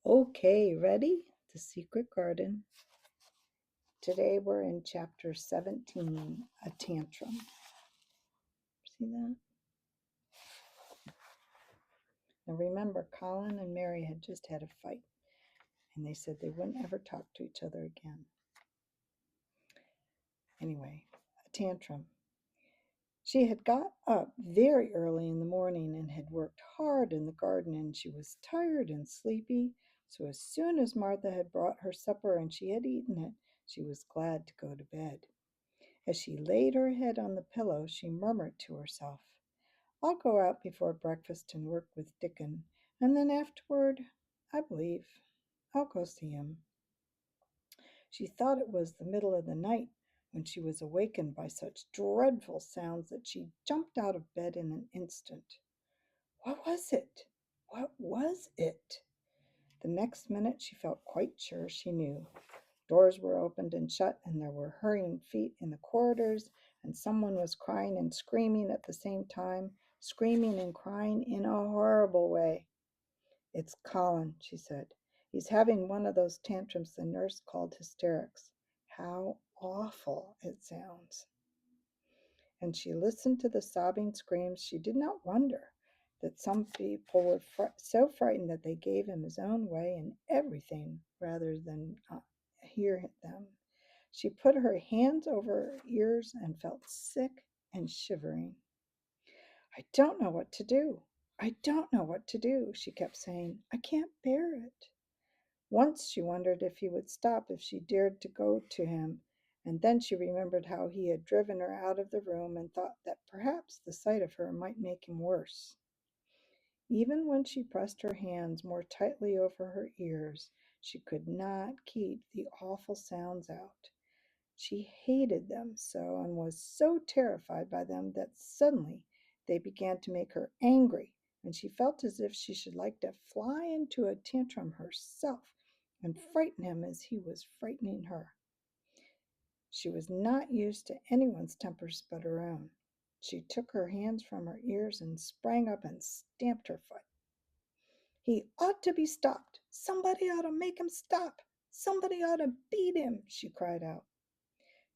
Okay, ready? The Secret Garden. Today we're in chapter 17, A Tantrum. See that? Now remember, Colin and Mary had just had a fight, and they said they wouldn't ever talk to each other again. Anyway, a tantrum. She had got up very early in the morning and had worked hard in the garden, and she was tired and sleepy. So as soon as Martha had brought her supper and she had eaten it, she was glad to go to bed. As she laid her head on the pillow, she murmured to herself, "I'll go out before breakfast and work with Dickon, and then afterward, I believe, I'll go see him." She thought it was the middle of the night when she was awakened by such dreadful sounds that she jumped out of bed in an instant. What was it? What was it? The next minute she felt quite sure she knew. Doors were opened and shut, and there were hurrying feet in the corridors, and someone was crying and screaming at the same time, screaming and crying in a horrible way. "It's Colin," she said. "He's having one of those tantrums the nurse called hysterics. How awful it sounds." And she listened to the sobbing screams. She did not wonder that some people were so frightened that they gave him his own way in everything rather than hear them. She put her hands over her ears and felt sick and shivering. "I don't know what to do. I don't know what to do," she kept saying. "I can't bear it." Once she wondered if he would stop if she dared to go to him, and then she remembered how he had driven her out of the room and thought that perhaps the sight of her might make him worse. Even when she pressed her hands more tightly over her ears, she could not keep the awful sounds out. She hated them so and was so terrified by them that suddenly they began to make her angry, and she felt as if she should like to fly into a tantrum herself and frighten him as he was frightening her. She was not used to anyone's tempers but her own. She took her hands from her ears and sprang up and stamped her foot. "He ought to be stopped. Somebody ought to make him stop. Somebody ought to beat him," she cried out.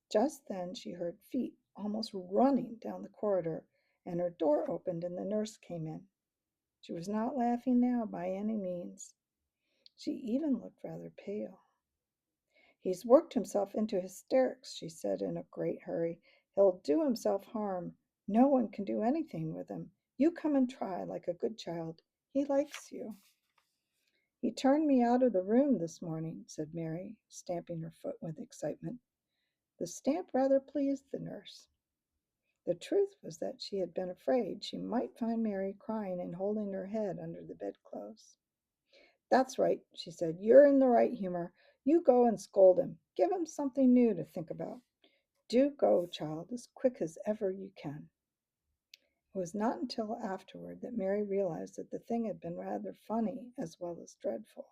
Just then she heard feet almost running down the corridor, and her door opened and the nurse came in. She was not laughing now by any means. She even looked rather pale. "He's worked himself into hysterics," she said in a great hurry. "He'll do himself harm. No one can do anything with him. You come and try, like a good child. He likes you." "He turned me out of the room this morning," said Mary, stamping her foot with excitement. The stamp rather pleased the nurse. The truth was that she had been afraid she might find Mary crying and holding her head under the bedclothes. "That's right," she said. "You're in the right humor. You go and scold him. Give him something new to think about. Do go, child, as quick as ever you can." It was not until afterward that Mary realized that the thing had been rather funny as well as dreadful.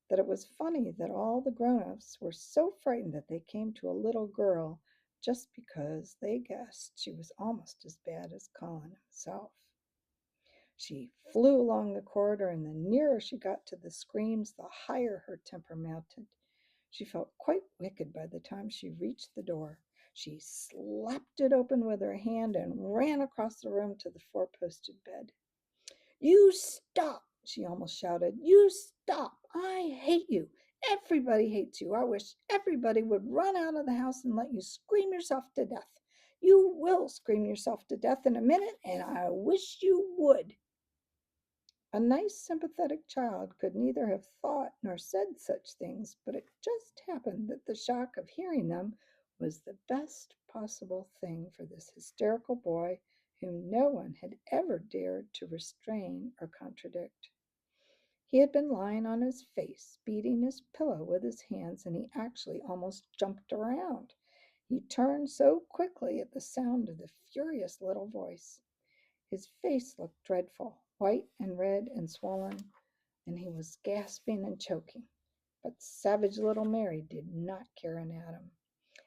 That it was funny that all the grown-ups were so frightened that they came to a little girl just because they guessed she was almost as bad as Colin himself. She flew along the corridor, and the nearer she got to the screams, the higher her temper mounted. She felt quite wicked by the time she reached the door. She slapped it open with her hand and ran across the room to the four-posted bed. "You stop!" she almost shouted. "You stop! I hate you! Everybody hates you! I wish everybody would run out of the house and let you scream yourself to death. You will scream yourself to death in a minute, and I wish you would." A nice, sympathetic child could neither have thought nor said such things, but it just happened that the shock of hearing them was the best possible thing for this hysterical boy whom no one had ever dared to restrain or contradict. He had been lying on his face, beating his pillow with his hands, and he actually almost jumped around. He turned so quickly at the sound of the furious little voice. His face looked dreadful, white and red and swollen, and he was gasping and choking. But savage little Mary did not care an atom.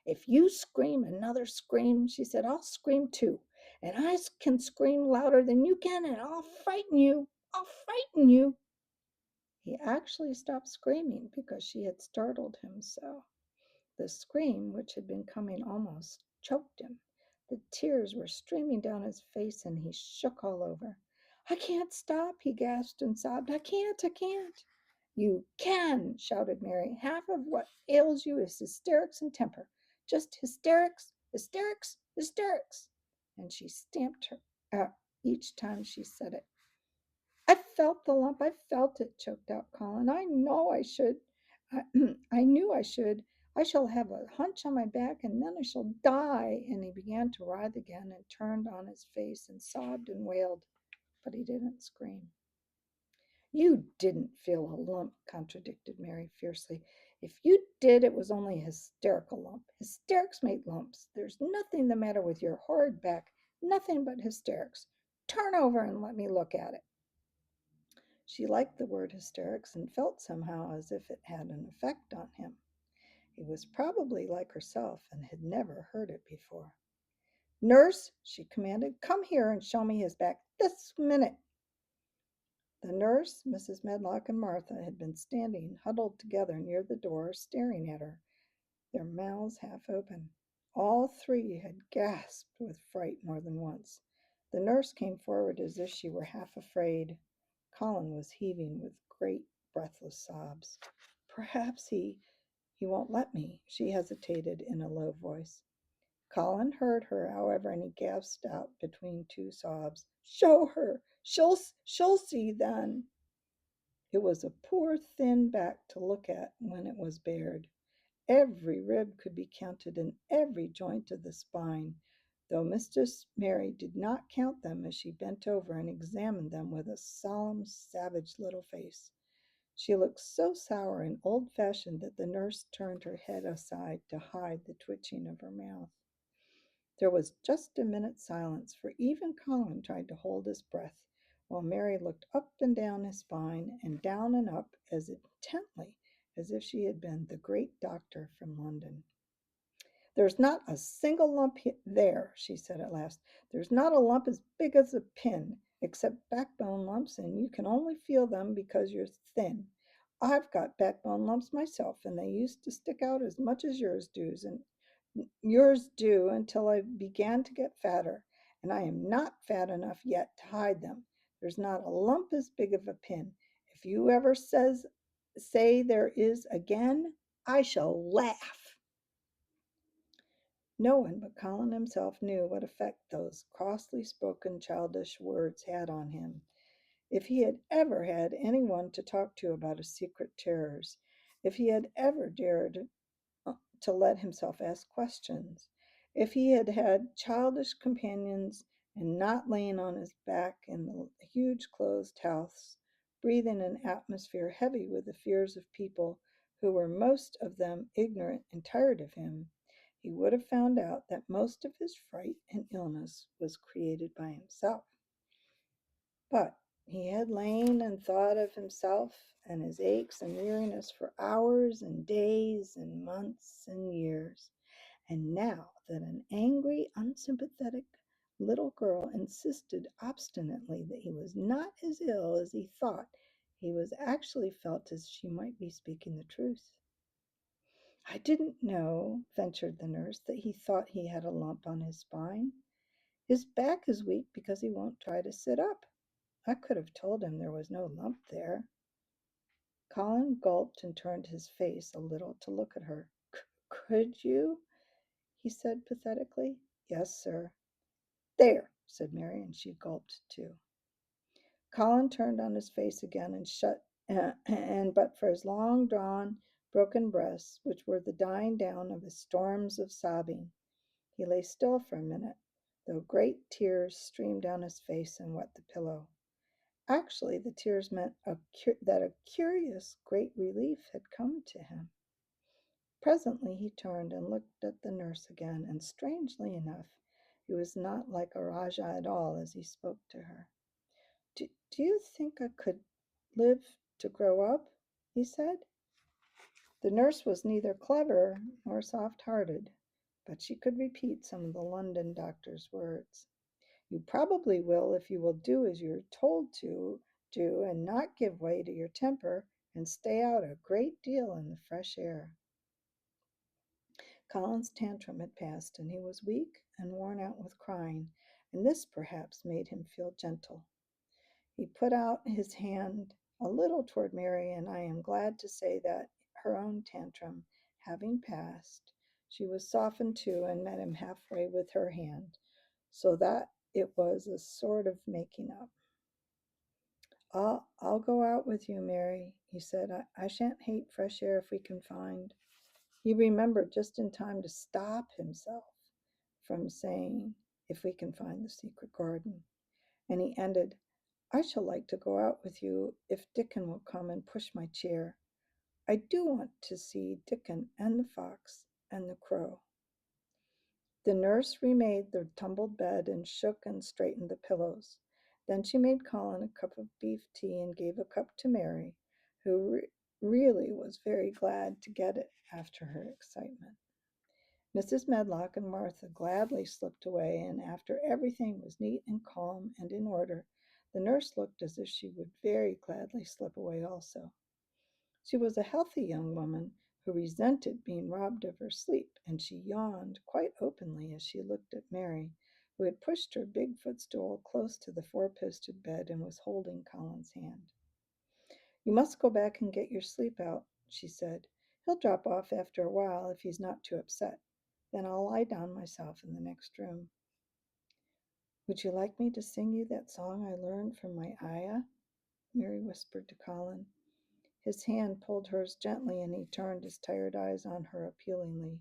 "If you scream another scream," she said, "I'll scream too. And I can scream louder than you can, and I'll frighten you. I'll frighten you." He actually stopped screaming because she had startled him so. The scream, which had been coming, almost choked him. The tears were streaming down his face and he shook all over. I can't stop, he gasped and sobbed. I can't, I can't. You can, shouted Mary. Half of what ails you is hysterics and temper. Just hysterics, hysterics, hysterics. And she stamped her each time she said it. I felt the lump. I felt it, choked out Colin. I know I should. I, I knew I should. I shall have a hunch on my back and then I shall die. And he began to writhe again and turned on his face and sobbed and wailed, but he didn't scream. You didn't feel a lump, contradicted Mary fiercely. If you did, it was only a hysterical lump. Hysterics make lumps. There's nothing the matter with your horrid back, nothing but hysterics. Turn over and let me look at it. She liked the word hysterics and felt somehow as if it had an effect on him. He was probably like herself and had never heard it before. Nurse, she commanded, come here and show me his back this minute. The nurse, Mrs. Medlock, and Martha had been standing huddled together near the door, staring at her, their mouths half open. All three had gasped with fright more than once. The nurse came forward as if she were half afraid. Colin was heaving with great breathless sobs. Perhaps he won't let me, she hesitated in a low voice. Colin heard her, however, and he gasped out between two sobs, show her. She'll see then. It was a poor thin back to look at when it was bared. Every rib could be counted and every joint of the spine, though Mistress Mary did not count them as she bent over and examined them with a solemn, savage little face. She looked so sour and old-fashioned that the nurse turned her head aside to hide the twitching of her mouth. There was just a minute's silence, for even Colin tried to hold his breath, while Mary looked up and down his spine and down and up as intently as if she had been the great doctor from London. There's not a single lump there, she said at last. There's not a lump as big as a pin, except backbone lumps, and you can only feel them because you're thin. I've got backbone lumps myself, and they used to stick out as much as yours do until I began to get fatter, and I am not fat enough yet to hide them. There's not a lump as big of a pin. If you ever say there is again, I shall laugh. No one but Colin himself knew what effect those crossly spoken childish words had on him. If he had ever had any one to talk to about his secret terrors, if he had ever dared to let himself ask questions, if he had had childish companions and not lain on his back in the huge closed house, breathing an atmosphere heavy with the fears of people who were most of them ignorant and tired of him, he would have found out that most of his fright and illness was created by himself. But he had lain and thought of himself and his aches and weariness for hours and days and months and years. And now that an angry, unsympathetic little girl insisted obstinately that he was not as ill as he thought, he was actually felt as she might be speaking the truth. I didn't know, ventured the nurse, that he thought he had a lump on his spine. His back is weak because he won't try to sit up. I could have told him there was no lump there. Colin gulped and turned his face a little to look at her. Could you? He said pathetically. Yes, sir. There, said Mary, and she gulped too. Colin turned on his face again and and but for his long drawn, broken breaths, which were the dying down of his storms of sobbing, he lay still for a minute, though great tears streamed down his face and wet the pillow. Actually, the tears meant that a curious great relief had come to him. Presently he turned and looked at the nurse again, and strangely enough, he was not like a Rajah at all as he spoke to her. Do you think I could live to grow up? He said. The nurse was neither clever nor soft-hearted, but she could repeat some of the London doctor's words. You probably will if you will do as you're told to do and not give way to your temper and stay out a great deal in the fresh air. Colin's tantrum had passed, and he was weak and worn out with crying, and this perhaps made him feel gentle. He put out his hand a little toward Mary, and I am glad to say that, her own tantrum having passed, she was softened too and met him halfway with her hand, so that it was a sort of making up. I'll go out with you, Mary, he said. I shan't hate fresh air if we can find. He remembered just in time to stop himself from saying, if we can find the secret garden. And he ended, I shall like to go out with you if Dickon will come and push my chair. I do want to see Dickon and the fox and the crow. The nurse remade the tumbled bed and shook and straightened the pillows. Then she made Colin a cup of beef tea and gave a cup to Mary, who really was very glad to get it after her excitement. Mrs. Medlock and Martha gladly slipped away, and after everything was neat and calm and in order, the nurse looked as if she would very gladly slip away also. She was a healthy young woman who resented being robbed of her sleep, and she yawned quite openly as she looked at Mary, who had pushed her big footstool close to the four-posted bed and was holding Colin's hand. You must go back and get your sleep out, she said. He'll drop off after a while if he's not too upset. Then I'll lie down myself in the next room. Would you like me to sing you that song I learned from my ayah? Mary whispered to Colin. His hand pulled hers gently, and he turned his tired eyes on her appealingly.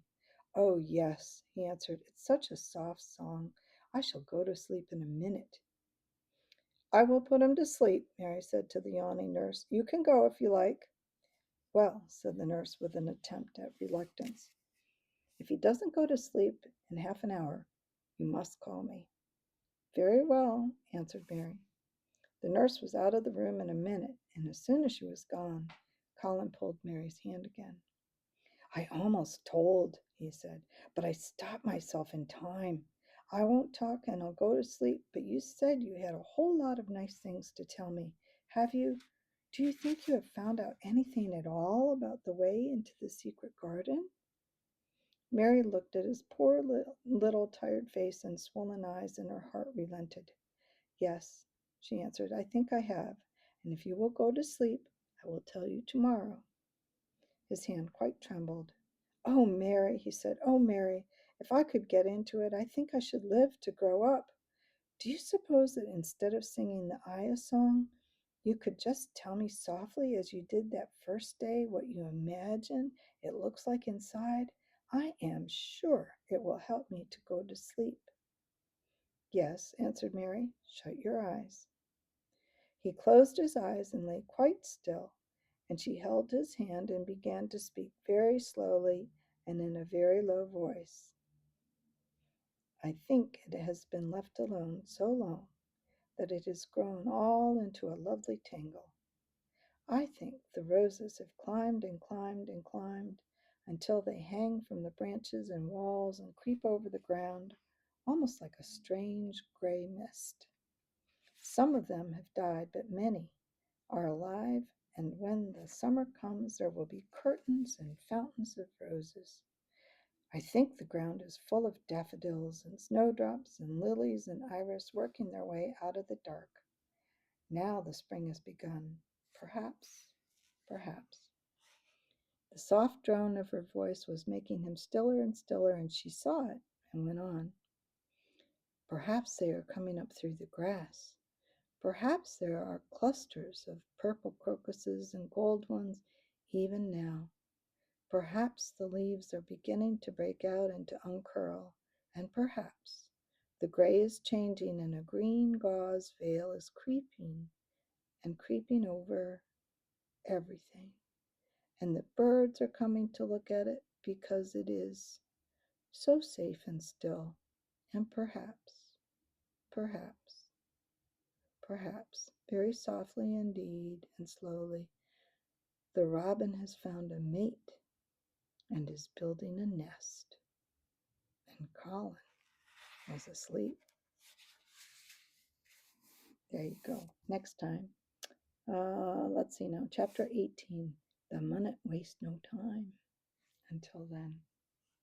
Oh, yes, he answered. It's such a soft song. I shall go to sleep in a minute. I will put him to sleep, Mary said to the yawning nurse. You can go if you like. Well, said the nurse with an attempt at reluctance, if he doesn't go to sleep in half an hour, you must call me. Very well, answered Mary. The nurse was out of the room in a minute, and as soon as she was gone, Colin pulled Mary's hand again. I almost told, he said, but I stopped myself in time. I won't talk and I'll go to sleep, but you said you had a whole lot of nice things to tell me. Have you? Do you think you have found out anything at all about the way into the secret garden? Mary looked at his poor little tired face and swollen eyes, and her heart relented. Yes, she answered, I think I have, and if you will go to sleep, I will tell you tomorrow. His hand quite trembled. Oh, Mary, he said, oh, Mary, if I could get into it, I think I should live to grow up. Do you suppose that instead of singing the Ayah song, you could just tell me softly, as you did that first day, what you imagine it looks like inside? I am sure it will help me to go to sleep. Yes, answered Mary, shut your eyes. He closed his eyes and lay quite still, and she held his hand and began to speak very slowly and in a very low voice. I think it has been left alone so long that it has grown all into a lovely tangle. I think the roses have climbed and climbed and climbed until they hang from the branches and walls and creep over the ground, almost like a strange gray mist. Some of them have died, but many are alive, and when the summer comes, there will be curtains and fountains of roses. I think the ground is full of daffodils and snowdrops and lilies and iris working their way out of the dark. Now the spring has begun. Perhaps, perhaps. The soft drone of her voice was making him stiller and stiller, and she saw it and went on. Perhaps they are coming up through the grass. Perhaps there are clusters of purple crocuses and gold ones even now. Perhaps the leaves are beginning to break out and to uncurl, and perhaps the gray is changing and a green gauze veil is creeping and creeping over everything. And the birds are coming to look at it because it is so safe and still. And perhaps, perhaps, very softly indeed and slowly, the robin has found a mate and is building a nest. And Colin was asleep. There you go. Next time, Let's see now, chapter 18. The minute waste no time. Until then.